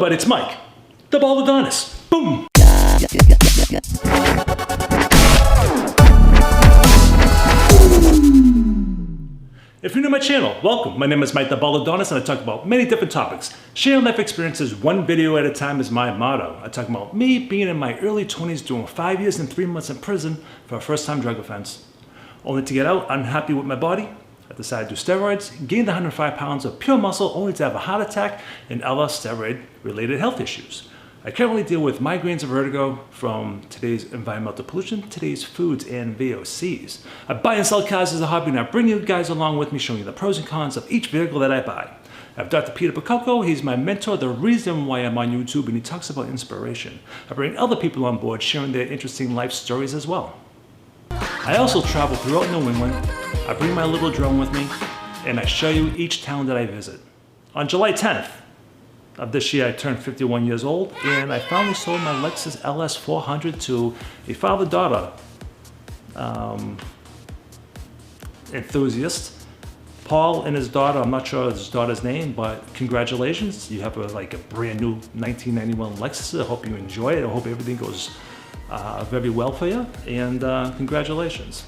everybody, it's Mike, the Baldadonis. Boom! If you're new to my channel, welcome. My name is Mike the Baldadonis, and I talk about many different topics. Sharing life experiences one video at a time is my motto. I talk about me being in my early 20s doing 5 years and 3 months in prison for a first-time drug offense. Only to get out unhappy with my body. I decided to do steroids, gained 105 pounds of pure muscle only to have a heart attack and other steroid-related health issues. I currently deal with migraines and vertigo from today's environmental pollution, today's foods, and VOCs. I buy and sell cars as a hobby, and I bring you guys along with me showing you the pros and cons of each vehicle that I buy. I have Dr. Peter Picoco. He's my mentor, the reason why I'm on YouTube, and he talks about inspiration. I bring other people on board sharing their interesting life stories as well. I also travel throughout New England. I bring my little drone with me, and I show you each town that I visit. On July 10th of this year, I turned 51 years old, and I finally sold my Lexus LS 400 to a father-daughter enthusiast. Paul and his daughter, I'm not sure his daughter's name, but congratulations. You have a brand new 1991 Lexus. I hope you enjoy it. I hope everything goes very well for you, and congratulations.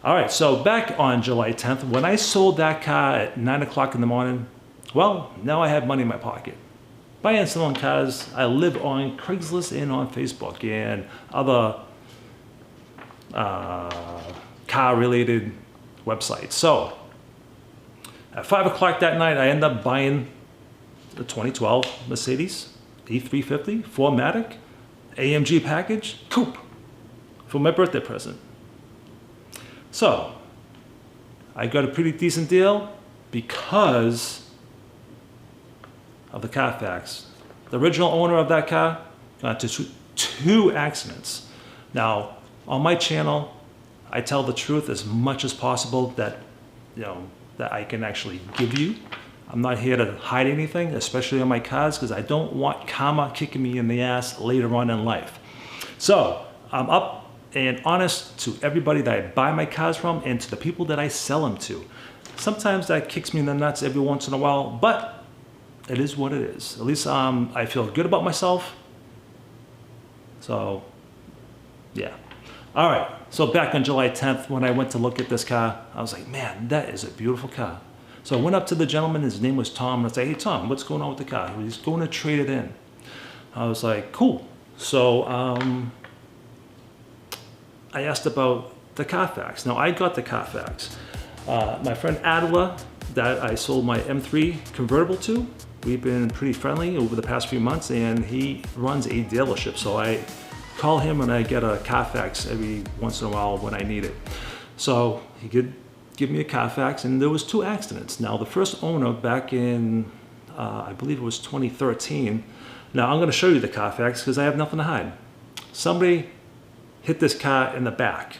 All right, so back on July 10th, when I sold that car at 9 o'clock in the morning, well, now I have money in my pocket. Buying and selling cars, I live on Craigslist and on Facebook and other car-related websites. So at 5 o'clock that night, I end up buying the 2012 Mercedes E350, 4Matic, AMG package, Coupe, for my birthday present. So I got a pretty decent deal because of the Carfax. The original owner of that car got into two accidents. Now, on my channel, I tell the truth as much as possible that I can actually give you. I'm not here to hide anything, especially on my cars, because I don't want karma kicking me in the ass later on in life. So I'm up and honest to everybody that I buy my cars from and to the people that I sell them to. Sometimes that kicks me in the nuts every once in a while, but it is what it is. At least I feel good about myself. So, yeah. All right, so back on July 10th, when I went to look at this car, I was like, man, that is a beautiful car. So I went up to the gentleman, his name was Tom, and I said, hey Tom, what's going on with the car? He's going to trade it in. I was like, cool. So I asked about the Carfax. Now I got the Carfax. My friend Adela, that I sold my M3 convertible to, we've been pretty friendly over the past few months, and he runs a dealership. So I call him and I get a Carfax every once in a while when I need it. So he could give me a Carfax, and there was two accidents. Now the first owner back in, I believe it was 2013. Now I'm gonna show you the Carfax because I have nothing to hide. Somebody hit this car in the back.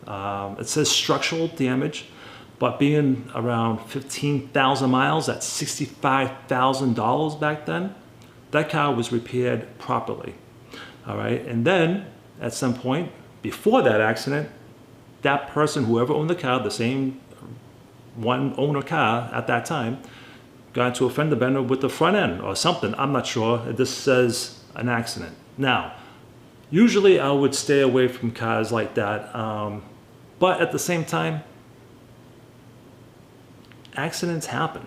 It says structural damage, but being around 15,000 miles, that's $65,000 back then, that car was repaired properly. All right, and then at some point before that accident, that person, whoever owned the car, the same one owner car at that time, got into a fender bender with the front end or something. I'm not sure. This says an accident. Now, usually I would stay away from cars like that, but at the same time, accidents happen.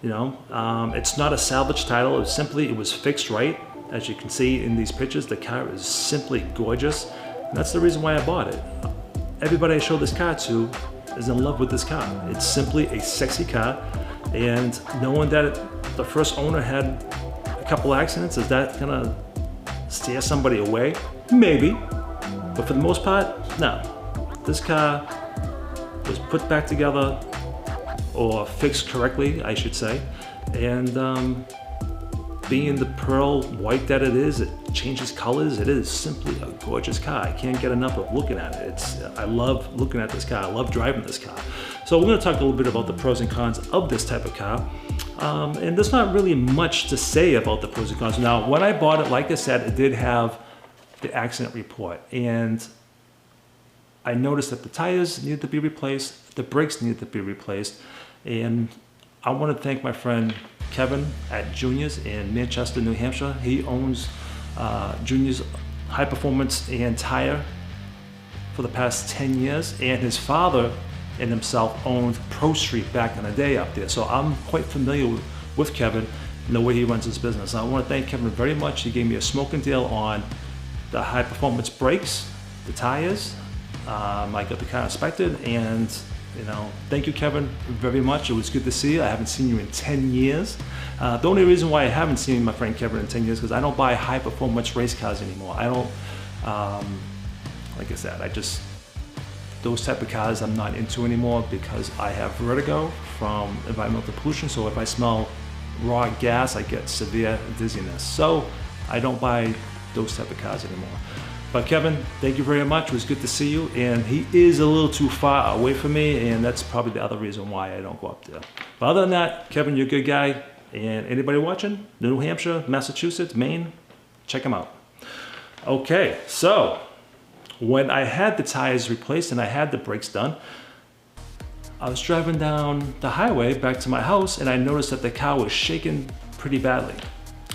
It's not a salvage title. It was fixed right. As you can see in these pictures, the car is simply gorgeous. And that's the reason why I bought it. Everybody I show this car to is in love with this car. It's simply a sexy car, and knowing that the first owner had a couple accidents, is that gonna steer somebody away? Maybe, but for the most part, no. This car was put back together, or fixed correctly, I should say, and being the pearl white that it is, it changes colors. It is simply a gorgeous car. I can't get enough of looking at it. I love looking at this car. I love driving this car. So we're gonna talk a little bit about the pros and cons of this type of car. And there's not really much to say about the pros and cons. Now, when I bought it, like I said, it did have the accident report. And I noticed that the tires needed to be replaced, the brakes needed to be replaced. And I want to thank my friend Kevin at Juniors in Manchester, New Hampshire. He owns Juniors High Performance and Tire for the past 10 years, and his father and himself owned Pro Street back in the day up there. So I'm quite familiar with Kevin and the way he runs his business. I want to thank Kevin very much. He gave me a smoking deal on the high performance brakes, the tires. I got the car inspected, and thank you, Kevin, very much. It was good to see you. I haven't seen you in 10 years. The only reason why I haven't seen my friend Kevin in 10 years is because I don't buy high performance race cars anymore. I don't, like I said, those type of cars I'm not into anymore because I have vertigo from environmental pollution. So if I smell raw gas, I get severe dizziness. So I don't buy those type of cars anymore. But Kevin, thank you very much. It was good to see you. And he is a little too far away from me, and that's probably the other reason why I don't go up there. But other than that, Kevin, you're a good guy. And anybody watching, New Hampshire, Massachusetts, Maine, check him out. Okay, so when I had the tires replaced and I had the brakes done, I was driving down the highway back to my house, and I noticed that the car was shaking pretty badly.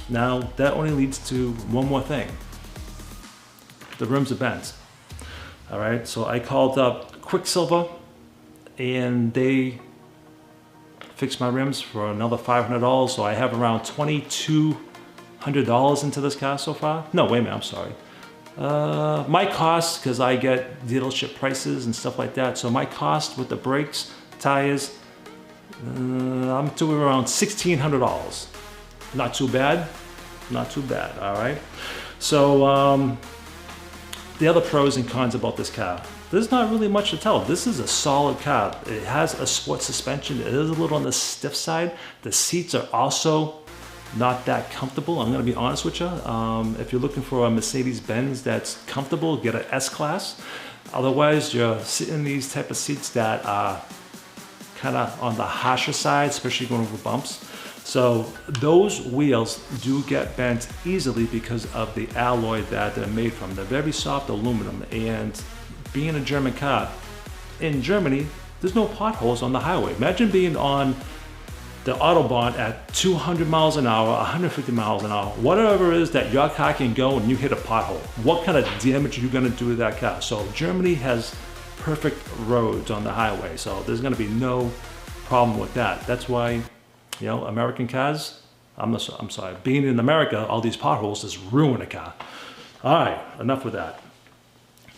Now, that only leads to one more thing. The rims are bent. All right, so I called up Quicksilver, and they fixed my rims for another $500. So I have around $2,200 into this car so far. No, wait a minute, I'm sorry. My cost, because I get dealership prices and stuff like that. So my cost with the brakes, tires, I'm doing around $1,600. Not too bad, not too bad, all right? So the other pros and cons about this car. There's not really much to tell. This is a solid car. It has a sport suspension. It is a little on the stiff side. The seats are also not that comfortable. I'm gonna be honest with you. If you're looking for a Mercedes-Benz that's comfortable, get an S-Class. Otherwise, you're sitting in these type of seats that are kind of on the harsher side, especially going over bumps. So those wheels do get bent easily because of the alloy that they're made from. They're very soft aluminum, and being a German car, in Germany, there's no potholes on the highway. Imagine being on the Autobahn at 200 miles an hour, 150 miles an hour, whatever it is that your car can go and you hit a pothole. What kind of damage are you gonna do to that car? So Germany has perfect roads on the highway, so there's gonna be no problem with that. That's why, American cars, I'm sorry, being in America, all these potholes just ruin a car. All right, enough with that.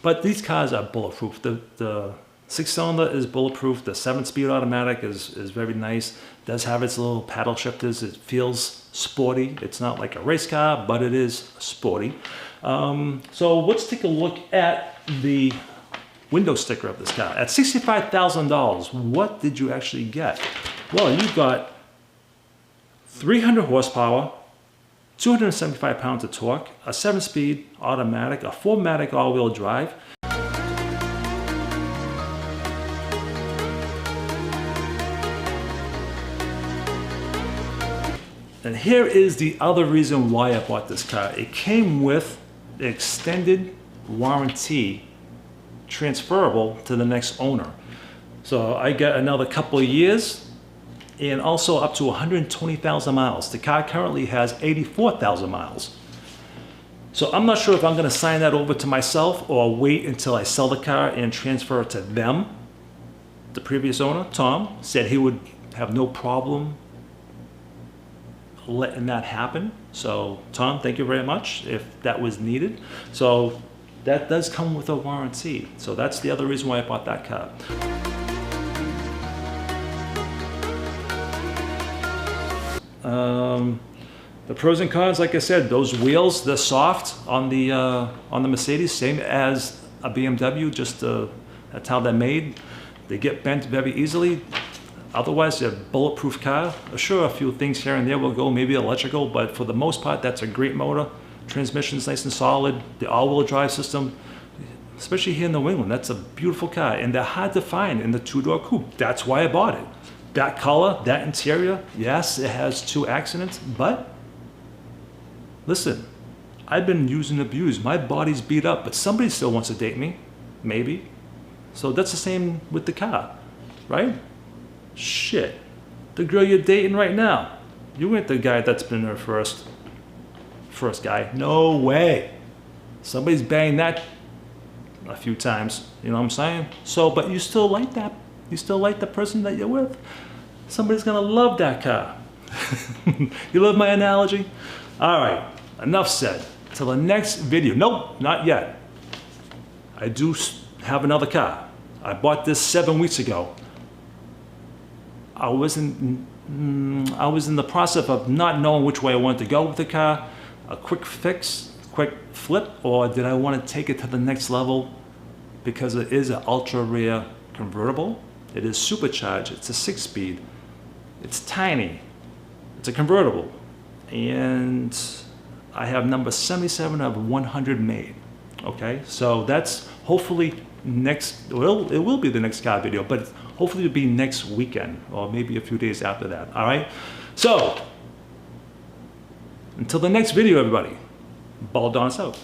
But these cars are bulletproof. The 6-cylinder is bulletproof. The 7-speed automatic is very nice. Does have its little paddle shifters. It feels sporty. It's not like a race car, but it is sporty. So let's take a look at the window sticker of this car. At $65,000, what did you actually get? Well, you got 300 horsepower, 275 pounds of torque, a 7-speed automatic, a 4Matic all-wheel drive. And here is the other reason why I bought this car. It came with the extended warranty transferable to the next owner. So I get another couple of years, and also up to 120,000 miles. The car currently has 84,000 miles. So I'm not sure if I'm gonna sign that over to myself or wait until I sell the car and transfer it to them. The previous owner, Tom, said he would have no problem letting that happen. So Tom, thank you very much if that was needed. So that does come with a warranty. So that's the other reason why I bought that car. The pros and cons, like I said, those wheels, they're soft on the Mercedes, same as a BMW, just that's how they're made. They get bent very easily. Otherwise, they're a bulletproof car. Sure, a few things here and there will go, maybe electrical, but for the most part, that's a great motor. Transmission's nice and solid. The all-wheel drive system, especially here in New England, that's a beautiful car, and they're hard to find in the two-door coupe. That's why I bought it. That color, that interior, yes, it has 2 accidents, but listen, I've been used and abused. My body's beat up, but somebody still wants to date me, maybe. So that's the same with the car, right? Shit, the girl you're dating right now, You ain't the guy that's been there first guy. No way. Somebody's banged that a few times, you know what I'm saying? So, but you still like that. You still like the person that you're with. Somebody's gonna love that car. You love my analogy? All right, enough said. Till the next video. Nope, not yet. I do have another car. I bought this 7 weeks ago. I was in the process of not knowing which way I wanted to go with the car. A quick fix, quick flip, or did I want to take it to the next level? Because it is an ultra rare convertible. It is supercharged. It's a 6-speed. It's tiny. It's a convertible. And I have number 77 of 100 made. Okay, so that's hopefully next, well, it will be the next car video, but hopefully it'll be next weekend or maybe a few days after that. All right, so until the next video, everybody, Baldadonis out.